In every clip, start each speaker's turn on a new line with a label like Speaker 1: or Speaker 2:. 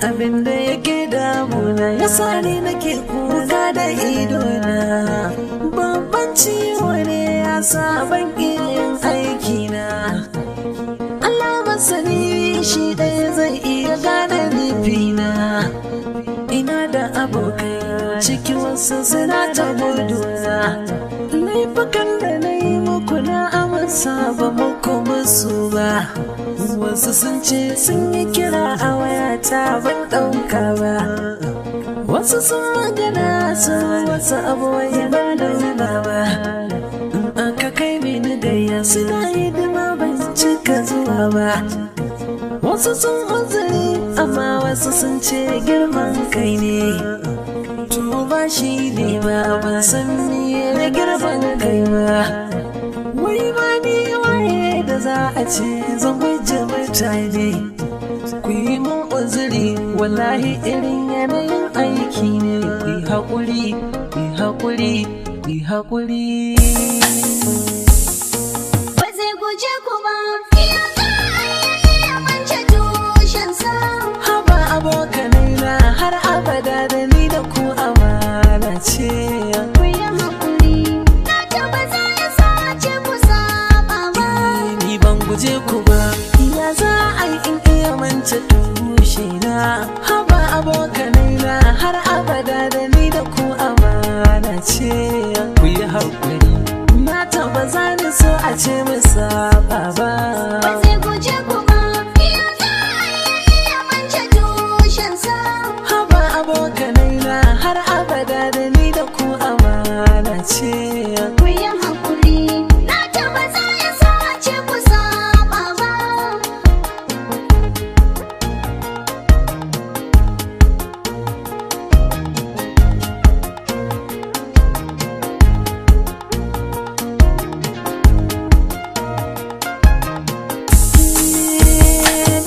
Speaker 1: abin da yake damuna ya sani nake kuka da idona. Babban ciwo ne ya sa ban yin aikina. Allah masani shi ɗaya zai iya gane nufina. Ina da abokai ciki wasu suna ta guduna. Laifukan da na yi muku na amsa ba muku musu ba. Wasu sun ce sun yi kira a wayata ban ɗauka ba. Wasu sun magana su wasu abubuwa ba da ba. In aka kai mini gayya suna hidima ban cika zuwa ba. Wasu sun uzuri amma wasu sun ce girman kai ne. To ba shi ne ba ban san me girman kai ba. Wai ma ni waye da za a ce zan guje mutane. Ku yi mun uzuri wallahi irin yanayin aiki ne. Ku yi haƙuri, ku yi haƙuri, ku yi haƙuri.
Speaker 2: Ba zai guje ku ba, iya za a iya mance tushensa.
Speaker 1: Haba abokanai na har abada da ni da ku amana ce.
Speaker 2: Ku yi haƙuri, na tabbata ya sace ku saba ba.
Speaker 1: Ni ban guje ku ba, ya za a yi in iya mance tushe na. Haba abokanai na har abada da ni da ku amana ce. Ku yi haƙuri, na tabbata ni so a ce mu saba ba.
Speaker 2: Ba zai guje ku ba, iya za a iya mance tushensa.
Speaker 1: Haba abokanai na har abada da ni da ku amana ce.
Speaker 2: Ku yi haƙuri, na tabbata ya sace ku saba ba.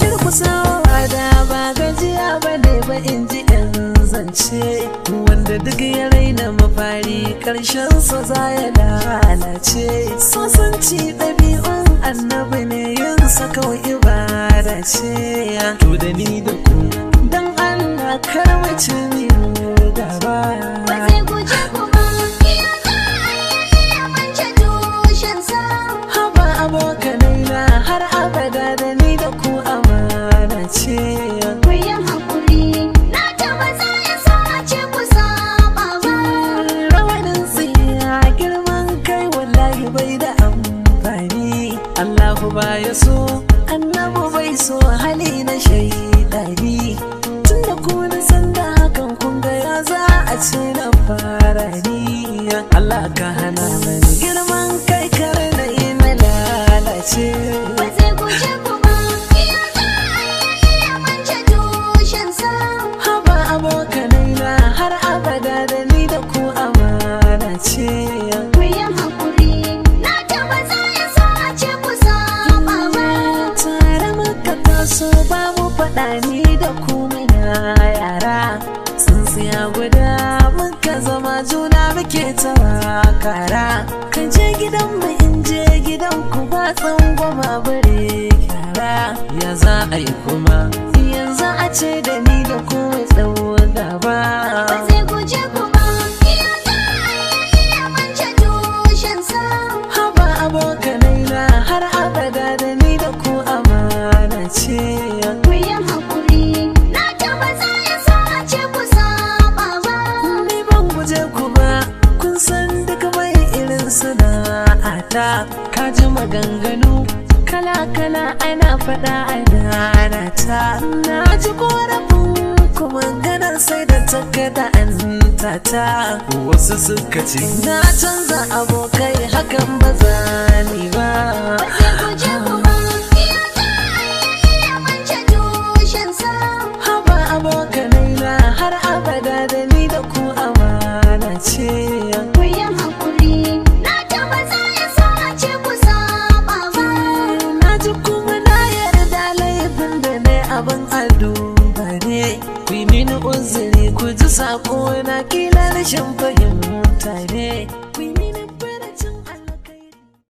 Speaker 1: Durkusawa da ba gajiya ba ne ba in ji yan zance. Wanda duk ya raina mafari ƙarshensa za ya lalace. Sasanci ɗabi'un annabi ne yin sa kawai ibada ce. To da ni da ku dan Allah kar mace ni gaba.
Speaker 2: Ba zai guje ku ba, iya za a iya mance tushensa.
Speaker 1: Haba abokanai na har abada da ni da ku amana ce.
Speaker 2: Ku yi haƙuri, na tabbata ya sace ku saba ba.
Speaker 1: Rawanin tsiya girman kai wallahi bai da amfani. Allahu ba ya so, annabu bai so hali na shaidani. Tunda ku na san da hakan kun ga ya za a ce na fara ni. Allah ka hana mani girman kai kar na yi na lalace.
Speaker 2: Ba zai guje ku ba, iya za a iya mance tushensa.
Speaker 1: Haba abokanai na har abada da ni da ku amana ce.
Speaker 2: Ku yi haƙuri, na tabbata ya sace ku saba ba.
Speaker 1: Tare muka taso ba mu faɗa ni da ku muna yara. Tsintsiya guda muka zama juna muke tawakara. Ka je gidan mu in je gidan ku ba tsangwama bare kyara. Ya za a yi kuma yanzu a ce da ni da ku tsawo gaba.
Speaker 2: Ba zai guje ku ba, iya za a iya mance tushensa.
Speaker 1: Haba abokanai na har abada da ni da ku amana ce.
Speaker 2: Ku yi haƙuri, na tabbata ya sace ku saba ba.
Speaker 1: Ni ban guje ku ba, kun san duk mai irin sana'ata. Ka ji maganganu kala-kala ana faɗa a danata. Na ji korafin kuma ganar sai da ta gada an tata. Wasu suka ce na canza abokai hakan ba za ni ba.
Speaker 2: Ba zai guje ku ba, iya za a iya mance tushensa.
Speaker 1: Haba abokanai na har abada da ni da ku amana ce.
Speaker 2: Ku yi haƙuri, na tabbata ya sace ku saba ba.
Speaker 1: Na ji kuma na yarda laifin da na abin addu'a ne. Ku yi mini uzuri ku ji sako na kila rashin fahimta ne.